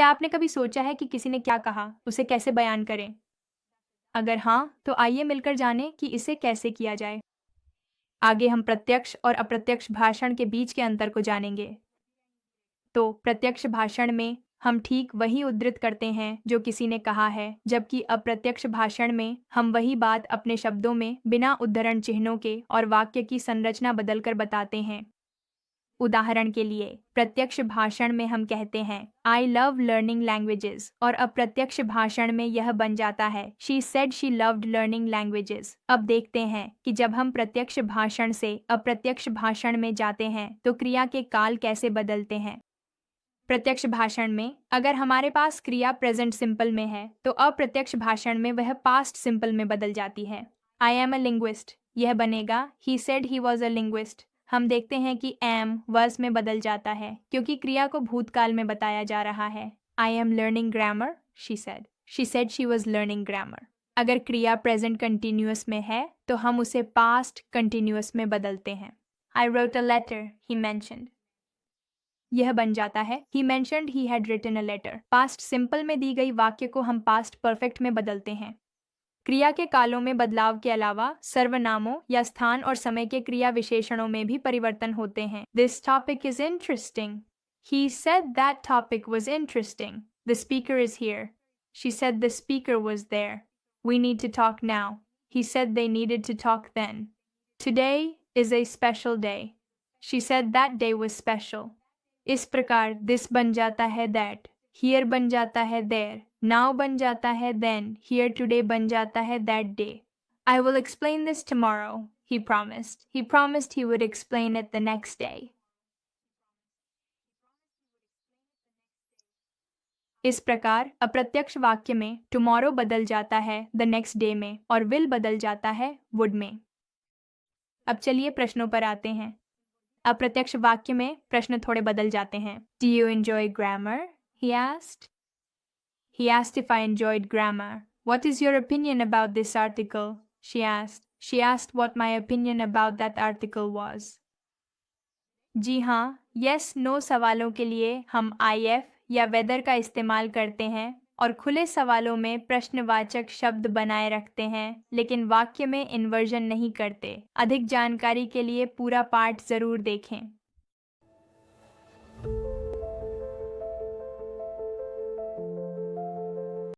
क्या आपने कभी सोचा है कि किसी ने क्या कहा, उसे कैसे बयान करें? अगर हाँ, तो आइए मिलकर जानें कि इसे कैसे किया जाए। आगे हम प्रत्यक्ष और अप्रत्यक्ष भाषण के बीच के अंतर को जानेंगे। तो प्रत्यक्ष भाषण में हम ठीक वही उद्धृत करते हैं जो किसी ने कहा है, जबकि अप्रत्यक्ष भाषण में हम वही बात अपने शब्दों में बिना उद्धरण चिन्हों के और वाक्य की संरचना बदलकर बताते हैं। उदाहरण के लिए, प्रत्यक्ष भाषण में हम कहते हैं आई लव लर्निंग लैंग्वेजेस और अप्रत्यक्ष भाषण में यह बन जाता है she said she loved learning languages. अब देखते हैं कि जब हम प्रत्यक्ष भाषण से अप्रत्यक्ष भाषण में जाते हैं तो क्रिया के काल कैसे बदलते हैं। प्रत्यक्ष भाषण में अगर हमारे पास क्रिया प्रेजेंट सिंपल में है तो अप्रत्यक्ष भाषण में वह पास्ट सिंपल में बदल जाती है। आई एम अ लिंग्विस्ट, यह बनेगा he said he was a linguist. हम देखते हैं कि एम वर्स में बदल जाता है क्योंकि क्रिया को भूतकाल में बताया जा रहा है। I am learning grammar, she said she was learning grammar. अगर क्रिया प्रेजेंट कंटिन्यूअस में है तो हम उसे पास्ट कंटिन्यूअस में बदलते हैं। I wrote a letter, he mentioned, यह बन जाता है he mentioned he had written a letter. Past simple में दी गई वाक्य को हम पास्ट परफेक्ट में बदलते हैं। क्रिया के कालों में बदलाव के अलावा सर्वनामों या स्थान और समय के क्रिया विशेषणों में भी परिवर्तन होते हैं। This topic is interesting, he said that topic was interesting. The speaker is here, she said the speaker was there. We need to talk now, he said they needed to talk then. Today is a special day, she said that day was special. इस प्रकार this बन जाता है that, here बन जाता है there, now बन जाता है देन, हियर टुडे बन जाता है that day. I will explain this tomorrow, he promised he would explain it the next day. इस प्रकार अप्रत्यक्ष वाक्य में टुमारो बदल जाता है द नेक्स्ट डे में और विल बदल जाता है वुड में। अब चलिए प्रश्नों पर आते हैं। अप्रत्यक्ष वाक्य में प्रश्न थोड़े बदल जाते हैं। Do you enjoy grammar? He asked. He asked if I enjoyed grammar. What is your opinion about this article? She asked. She asked what my opinion about that article was. जी हाँ, yes, no सवालों के लिए हम IF या whether का इस्तेमाल करते हैं और खुले सवालों में प्रश्नवाचक शब्द बनाए रखते हैं, लेकिन वाक्य में इन्वर्जन नहीं करते। अधिक जानकारी के लिए पूरा पाठ जरूर देखें।